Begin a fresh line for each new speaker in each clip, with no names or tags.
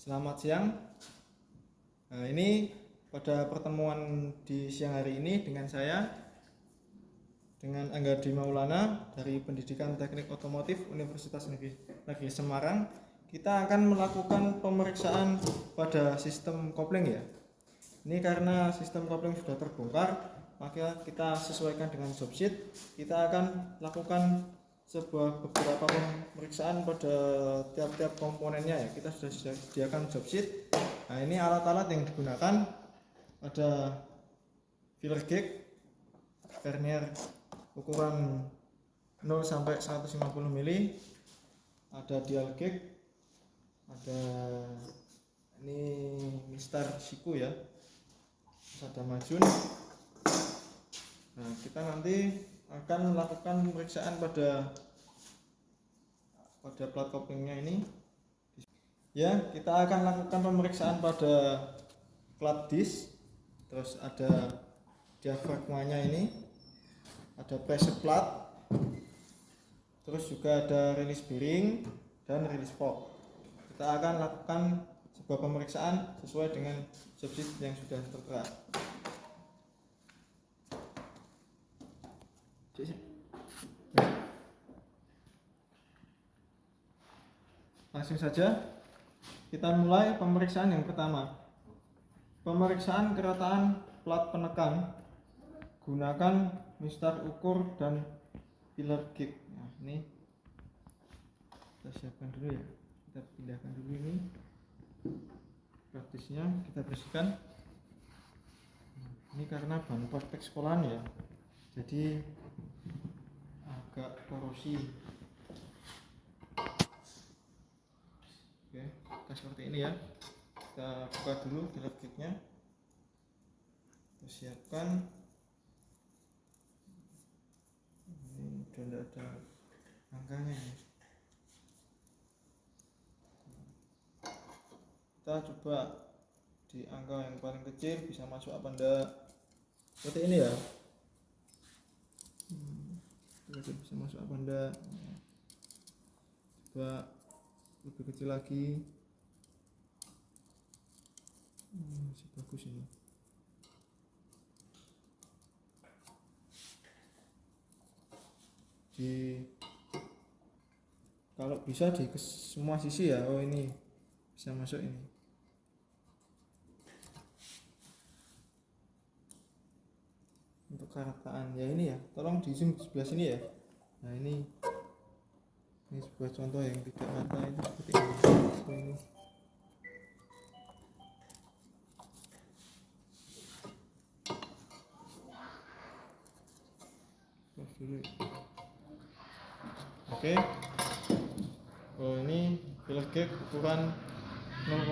Selamat siang. Nah, ini pada pertemuan di siang hari ini dengan saya, dengan Angga Maulana dari Pendidikan Teknik Otomotif Universitas Negeri Semarang. Kita akan melakukan pemeriksaan pada sistem kopling ya. Ini karena sistem kopling sudah terbongkar, maka kita sesuaikan dengan job sheet. Kita akan lakukan beberapa pemeriksaan pada tiap-tiap komponennya ya. Kita sudah sediakan job sheet. Nah, ini alat-alat yang digunakan, ada filler gauge vernier ukuran 0 sampai 150 mili, ada dial gauge, ada ini Mistar Siku ya, ada majun. Nah, kita nanti akan melakukan pemeriksaan pada plat koplingnya ini ya. Kita akan lakukan pemeriksaan pada plat disk, terus ada diafragmanya ini, ada pressure plat, terus juga ada release bearing dan release fork. Kita akan lakukan sebuah pemeriksaan sesuai dengan job sheet yang sudah tertera. Langsung saja kita mulai pemeriksaan yang pertama. Pemeriksaan kerataan plat penekan. Gunakan mistar ukur dan filler gauge. Nah, ini kita siapkan dulu ya. Kita pindahkan dulu ini. Praktisnya kita bersihkan. Ini karena bahan praktek sekolahan ya. Jadi agak korosi. Oke, kita seperti ini ya. Kita buka dulu filler gauge-nya. Kita siapkan. Ini udah tidak ada angkanya ya. Kita coba di angka yang paling kecil bisa masuk apa enggak, seperti ini ya. Kita bisa masuk apa enggak. Coba lebih kecil lagi. Masih bagus ini. Kalau bisa di semua sisi ya. Oh, ini bisa masuk ini. Untuk kerataan ya ini ya, tolong di zoom sebelah sini ya. Nah, ini sebuah contoh yang tidak rata itu seperti ini. Oke. Oh, ini filler gauge ukuran 0,05.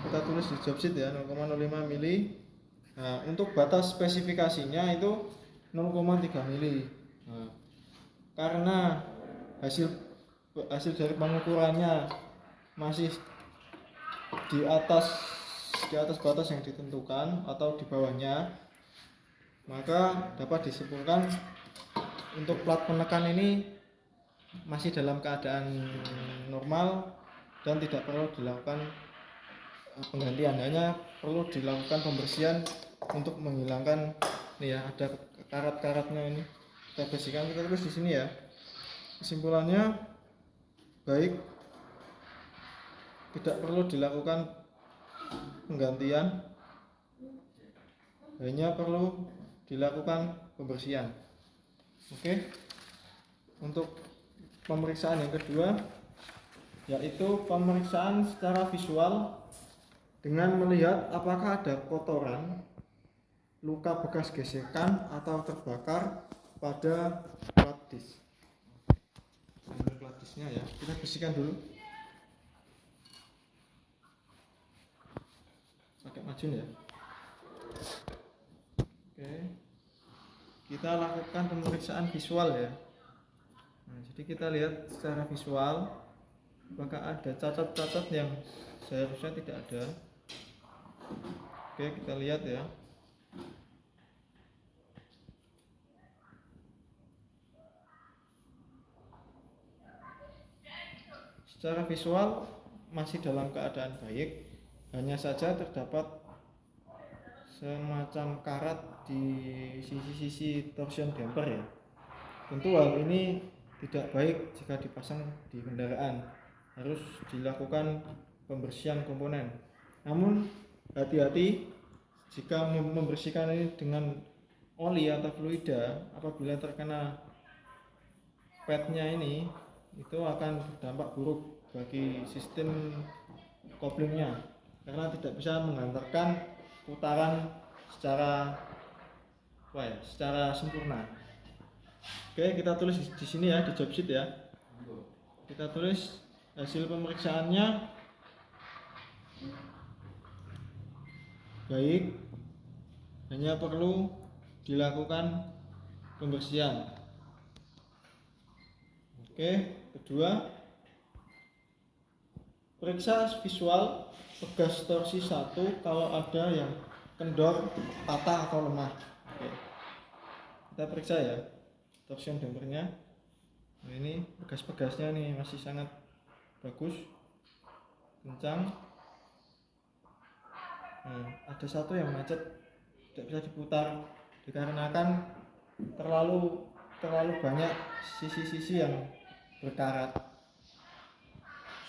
Kita tulis di job sheet ya, 0,05 mili. Nah, untuk batas spesifikasinya itu 0,3 mili. Nah, karena hasil dari pengukurannya masih di atas batas yang ditentukan atau di bawahnya, maka dapat disimpulkan untuk plat penekan ini masih dalam keadaan normal dan tidak perlu dilakukan penggantian, hanya perlu dilakukan pembersihan untuk menghilangkan nih ya, ada karat-karatnya ini. Kita bersihkan, kita tulis di sini ya. Kesimpulannya baik, tidak perlu dilakukan penggantian, hanya perlu dilakukan pembersihan. Oke. Untuk pemeriksaan yang kedua yaitu pemeriksaan secara visual dengan melihat apakah ada kotoran, luka bekas gesekan atau terbakar pada plat disk. Plat disknya ya, kita bersihkan dulu pakai majun ya. Oke, kita lakukan pemeriksaan visual ya. Nah, jadi kita lihat secara visual apakah ada cacat-cacat yang seharusnya tidak ada. Oke, kita lihat ya. Secara visual masih dalam keadaan baik, hanya saja terdapat semacam karat di sisi-sisi torsion damper ya. Tentu hal ini tidak baik jika dipasang di kendaraan, harus dilakukan pembersihan komponen. Namun hati-hati jika membersihkan ini dengan oli atau fluida, apabila terkena padnya ini, itu akan berdampak buruk bagi sistem koplingnya karena tidak bisa menghantarkan putaran secara sempurna. Oke, kita tulis di sini ya, di job sheet ya. Kita tulis hasil pemeriksaannya baik, hanya perlu dilakukan pembersihan. Oke, kedua, periksa visual pegas torsi 1 kalau ada yang kendor, patah atau lemah. Oke. Kita periksa ya torsion dampernya. Nah, ini pegas-pegasnya nih masih sangat bagus, kencang. Nah, ada satu yang macet, tidak bisa diputar dikarenakan terlalu banyak sisi-sisi yang berkarat.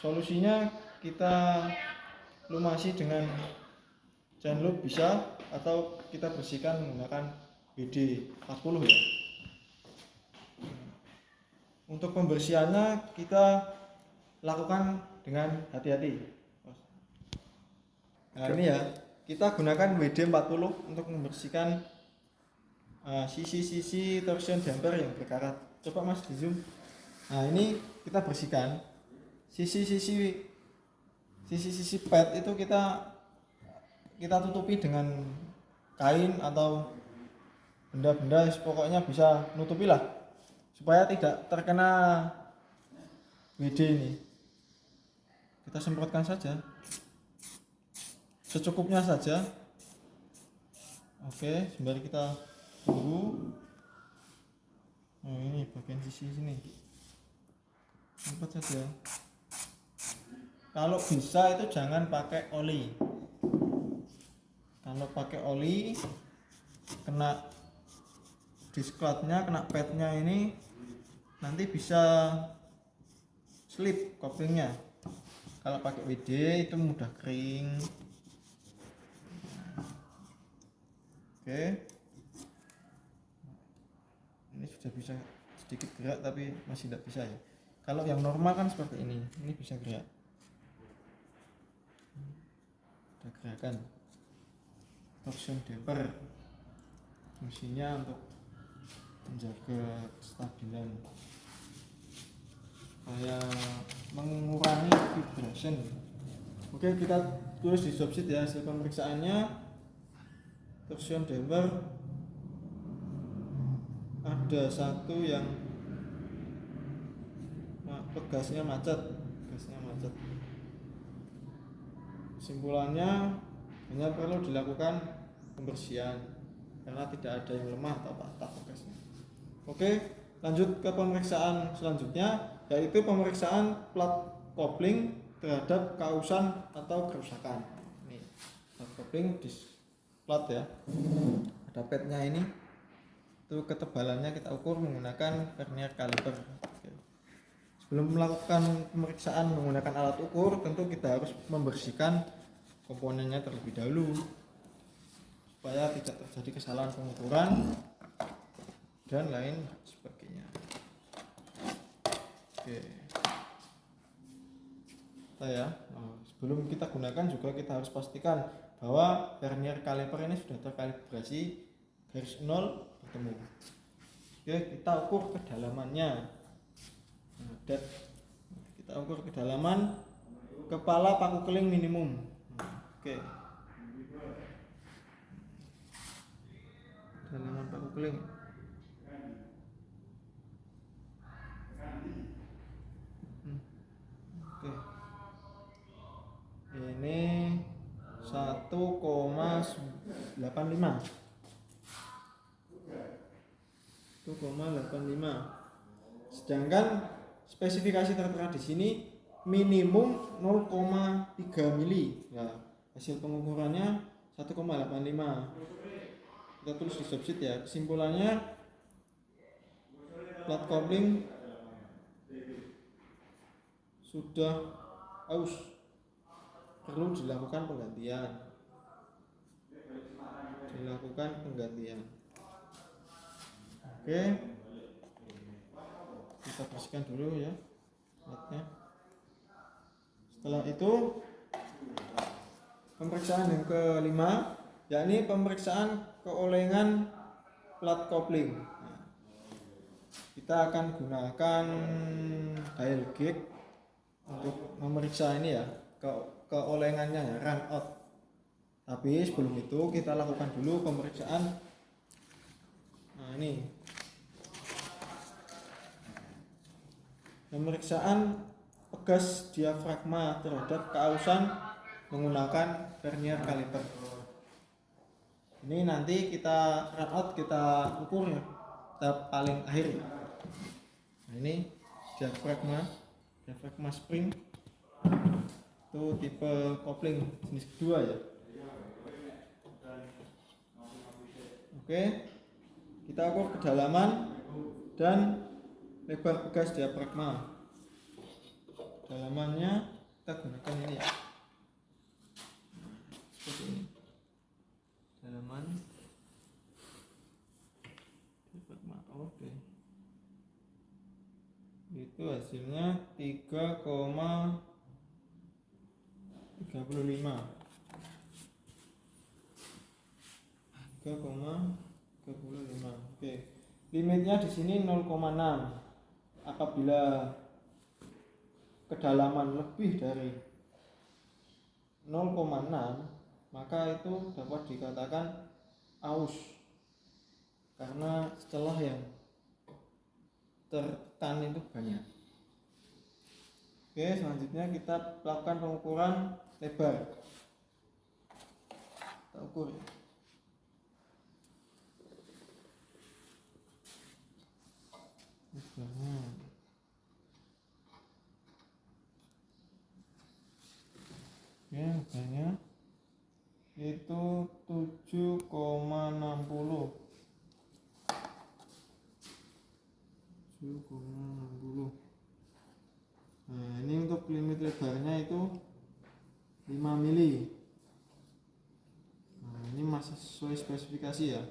Solusinya kita lumasi dengan chain loop bisa, atau kita bersihkan menggunakan WD 40 ya. Untuk pembersihannya kita lakukan dengan hati-hati. Nah, ini ya, kita gunakan WD 40 untuk membersihkan sisi-sisi torsion damper yang berkarat. Coba Mas di zoom. Nah, ini kita bersihkan sisi-sisi pad itu kita tutupi dengan kain atau benda-benda, pokoknya bisa nutupi lah supaya tidak terkena WD ini. Kita semprotkan saja secukupnya saja. Oke, sembari kita tunggu. Nah, ini bagian sisi sini semprot saja. Kalau bisa itu jangan pakai oli. Kalau pakai oli kena disklatnya, kena padnya ini, nanti bisa slip koplingnya. Kalau pakai WD itu mudah kering. Oke, ini sudah bisa sedikit gerak tapi masih tidak bisa ya. Kalau yang normal kan seperti ini bisa gerak. Ada gerakan. Torsion damper fungsinya untuk menjaga kestabilan supaya mengurangi vibration. Oke, kita tulis di job sheet ya hasil pemeriksaannya. Torsion damper ada satu yang pegasnya macet. Kesimpulannya hanya perlu dilakukan pembersihan karena tidak ada yang lemah atau patah pegasnya. Oke, lanjut ke pemeriksaan selanjutnya, yaitu pemeriksaan plat kopling terhadap kausan atau kerusakan. Ini plat kopling di plat ya, ada padnya ini, itu ketebalannya kita ukur menggunakan vernier caliper. Oke. Sebelum melakukan pemeriksaan menggunakan alat ukur, tentu kita harus membersihkan komponennya terlebih dahulu supaya tidak terjadi kesalahan pengukuran dan lain sebagainya. Oke. Sebelum kita gunakan juga kita harus pastikan bahwa vernier caliper ini sudah terkalibrasi garis 0 bertemu. Oke, kita ukur kedalamannya. Kita ukur kedalaman kepala paku keling minimum. Oke. Kedalaman paku keling. Oke. Ini 1,85. Sedangkan spesifikasi tertera di sini minimum 0,3 mili. Nah, hasil pengukurannya 1,85. Kita tulis di subsheet ya. Kesimpulannya plat kopling sudah aus, perlu dilakukan penggantian. Oke, kita bersihkan dulu ya platnya. Setelah itu pemeriksaan yang kelima, yakni pemeriksaan keolengan plat kopling. Nah, kita akan gunakan dial gauge untuk memeriksa ini ya, keolengannya ya, run out. Tapi sebelum itu kita lakukan dulu pemeriksaan. Nah, ini pemeriksaan pegas diafragma terhadap keausan menggunakan vernier caliper. Ini nanti kita run out, kita ukur ya tahap paling akhir. Nah, ini diafragma spring itu tipe kopling jenis kedua ya. Oke, kita ukur kedalaman dan lebar pegas diafragma. Dalamannya kita gunakan ini ya, seperti ini. Dalaman diafragma, oke. Itu hasilnya 3,35. Oke. Limitnya di sini 0,6. Apabila kedalaman lebih dari 0,6, maka itu dapat dikatakan aus karena celah yang tertekan itu banyak. Oke, selanjutnya kita lakukan pengukuran lebar. Kita ukur ya. Oke, lebarnya itu 7,60. Nah, ini untuk limit lebarnya itu 5 mili. Nah, ini masih sesuai spesifikasi ya.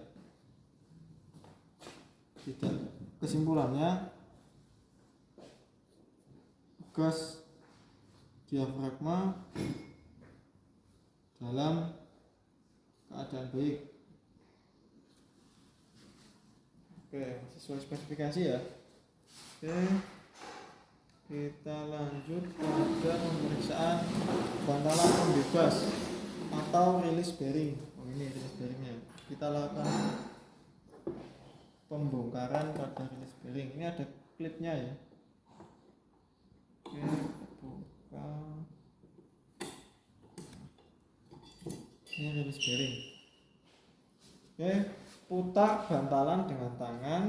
Kesimpulannya, gas diafragma dalam keadaan baik. Oke, sesuai spesifikasi ya. Oke, kita lanjut pada pemeriksaan bantalan pembebas atau release bearing. Oh, ini release bearingnya. Kita lakukan pembongkaran pada release bearing. Ini ada klipnya ya. Oke, buka. Ini release bearing. Oke, putar bantalan dengan tangan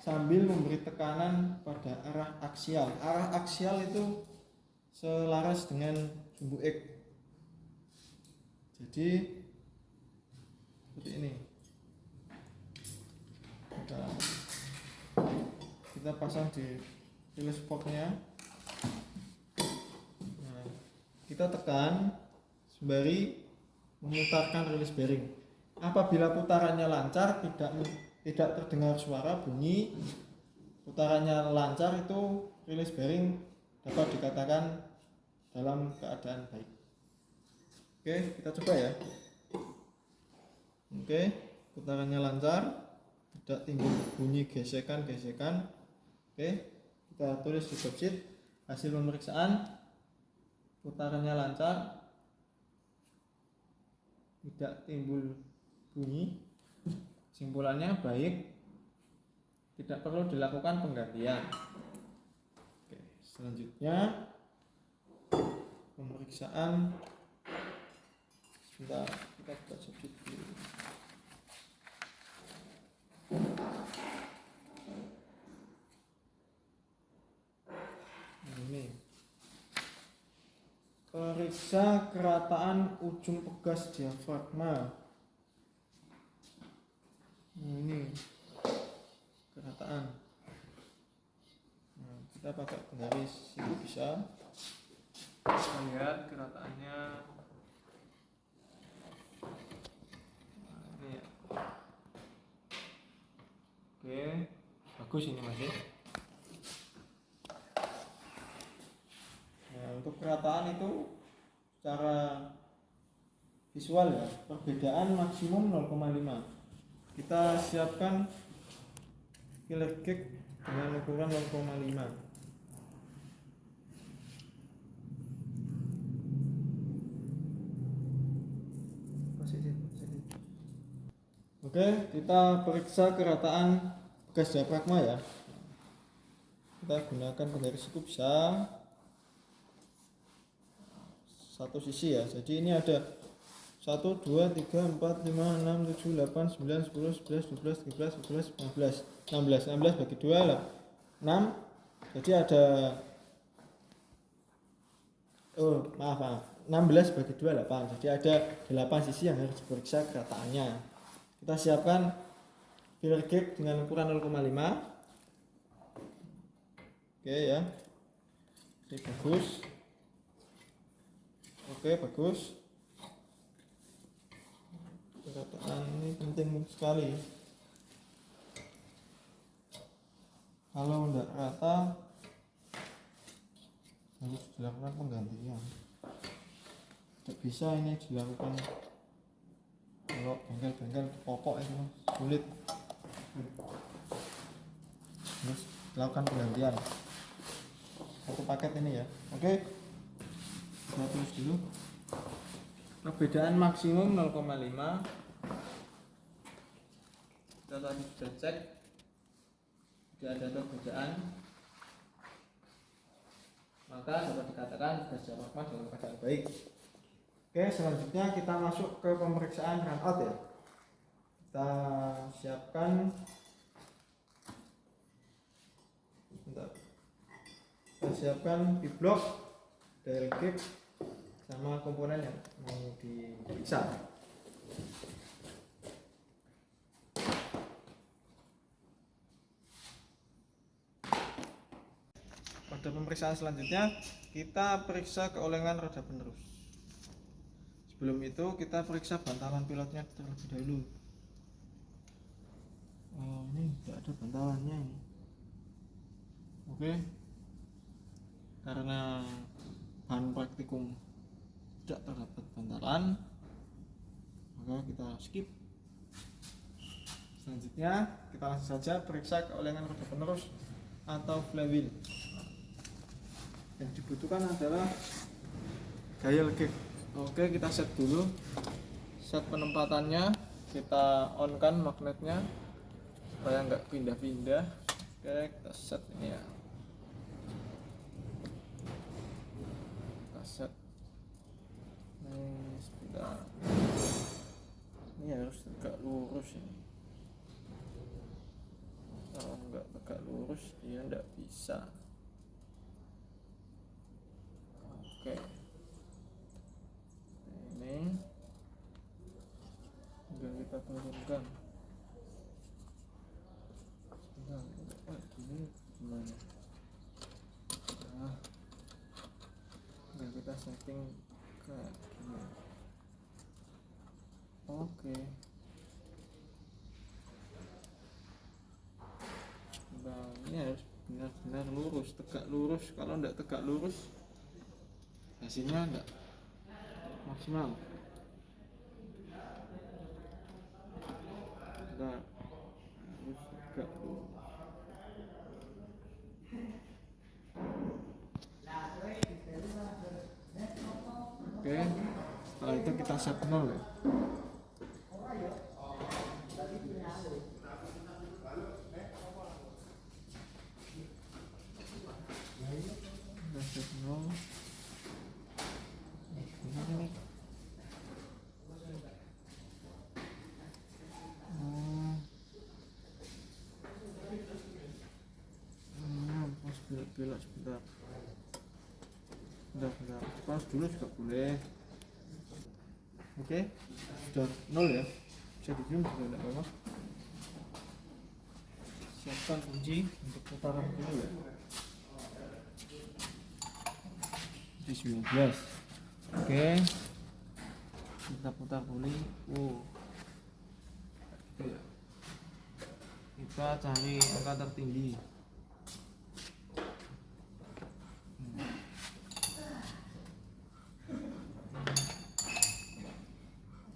sambil memberi tekanan pada arah aksial. Arah aksial itu selaras dengan sumbu X. Jadi seperti ini. Kita pasang di release forknya. Nah, kita tekan sembari memutarkan release bearing. Apabila putarannya lancar, tidak terdengar suara bunyi, putarannya lancar, itu release bearing dapat dikatakan dalam keadaan baik. Oke, kita coba ya. Oke, putarannya lancar, tidak timbul bunyi gesekan-gesekan. Oke, kita tulis di subsheet hasil pemeriksaan putarannya lancar, tidak timbul bunyi, kesimpulannya baik, tidak perlu dilakukan penggantian. Oke, selanjutnya pemeriksaan. Sebentar, kita buka subsheet dulu. Ini periksa kerataan ujung pegas diafragma. Ini kerataan. Nah, kita pakai penggaris itu bisa. Kita lihat kerataannya. Nah, ini ya. Oke, bagus ini masih. Nah, untuk kerataan itu secara visual ya, perbedaan maksimum 0,5. Kita siapkan filler cake dengan ukuran 0,5. Oke, kita periksa kerataan bekas diafragma ya. Kita gunakan penggaris itu bisa satu sisi ya. Jadi ini ada 1, 2, 3, 4, 5, 6, 7, 8, 9, 10, 11, 12, 13, 14, 15, 16. 16 bagi 2 lah 6. Jadi ada 16 bagi 2 8. Jadi ada 8 sisi yang harus diperiksa kerataannya. Kita siapkan filler cake dengan ukuran 0,5. Oke ya. Oke, bagus. Oke, bagus. Kerataan ini penting sekali. Kalau tidak rata harus dilakukan penggantian. Tidak bisa ini dilakukan kalau bengkel-bengkel pokok itu sulit. Harus dilakukan penggantian. Satu paket ini ya. Oke. Saya tulis dulu. Perbedaan maksimum 0,5. Kita tadi sudah cek, tidak ada perbedaan, maka dapat dikatakan bekas diafragma dalam keadaan baik. Oke, selanjutnya kita masuk ke pemeriksaan runout ya. Kita siapkan, P-block, dial gauge, sama komponen yang mau diperiksa. Pada pemeriksaan selanjutnya kita periksa keolengan roda penerus. Sebelum itu kita periksa bantalan pilotnya terlebih dahulu. Ini tidak ada bantalannya ini. Oke, karena bahan praktikum tidak terdapat bantalan, maka kita skip. Selanjutnya kita langsung saja periksa keolengan roda penerus atau flywheel. Yang dibutuhkan adalah dial gauge. Oke, kita set dulu. Set penempatannya, kita on kan magnetnya supaya nggak pindah-pindah. Oke, kita set ini ya. Kita set. Ini sebentar. Ini harus tegak lurus ini. Kalau nggak tegak lurus dia nggak bisa. Oke, ini tinggal kita turunkan. Sebentar, gini gimana? Nah, tinggal kita setting ke gini. Oke. Nah, ini harus benar-benar lurus, tegak lurus. Kalau tidak tegak lurus, hasilnya enggak maksimal. Kita harus tegak lurus. Oke, setelah itu kita set 0 ya. Kita set 0. Belok sebentar. bentar. Pause dulu juga boleh. Oke, sudah 0 ya. Bisa di zoom juga tidak apa-apa. Siapkan kunci untuk putaran dulu ya. Di 19. Oke, kita putar dulu. Gitu ya. Kita cari angka tertinggi.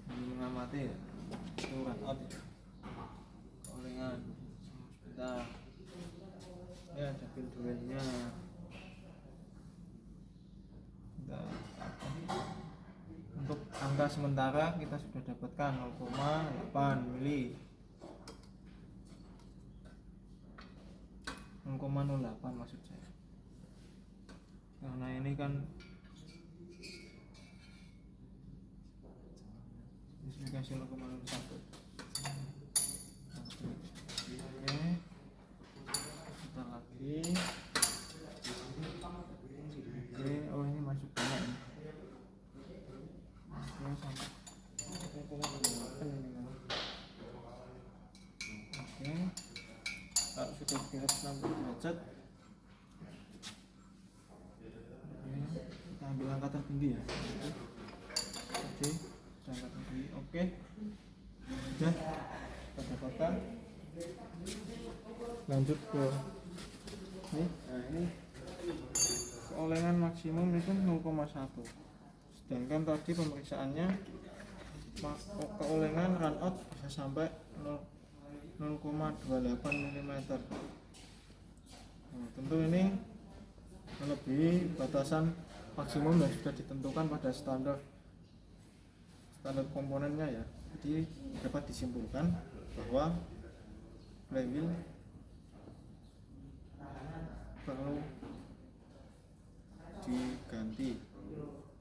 Ini mengamati ya. Itu run out ya. Orengan. Sebentar. Ya, ada duelnya. Untuk angka sementara kita sudah dapatkan 0,8 mili. 0,08 maksud saya, karena ini kan spesifikasi 0,01. Oke, kita lagi. Oke, oh ini masuk banyak nih. Oke, kalau sudah kira 60 derajat, kita ambil angka tertinggi ya. Oke, angka tertinggi. Oke, sudah kita dapatkan. Lanjut ke ini. Nah, ini keolengan maksimum itu 0,1. Sedangkan tadi pemeriksaannya keolengan run out bisa sampai 0,28 mm. Nah, tentu ini melebihi batasan maksimum yang sudah ditentukan pada standar komponennya ya. Jadi dapat disimpulkan bahwa flywheel perlu diganti,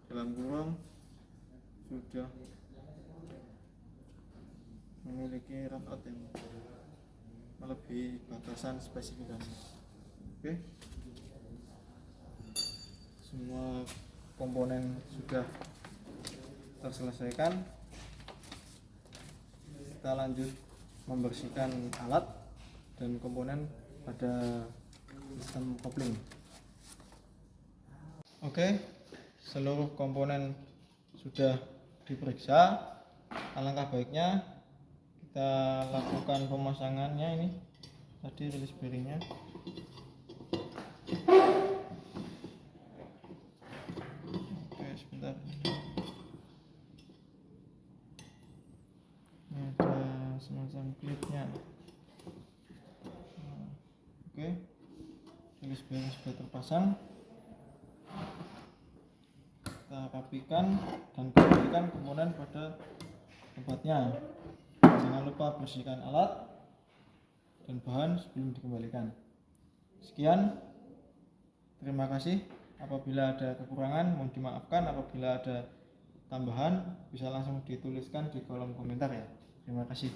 dalam kurung sudah memiliki run out yang melebihi batasan spesifikasi. Oke, semua komponen sudah terselesaikan. Kita lanjut membersihkan alat dan komponen pada sistem kopling. Oke, seluruh komponen sudah diperiksa. Alangkah baiknya kita lakukan pemasangannya. Ini tadi rilis bearingnya. Oke, sebentar. Ini ada semacam klipnya. Oke, rilis bearing sudah terpasang. Kita rapikan dan kembalikan komponen pada tempatnya. Jangan lupa bersihkan alat dan bahan sebelum dikembalikan. Sekian, terima kasih. Apabila ada kekurangan mohon dimaafkan. Apabila ada tambahan bisa langsung dituliskan di kolom komentar ya. Terima kasih.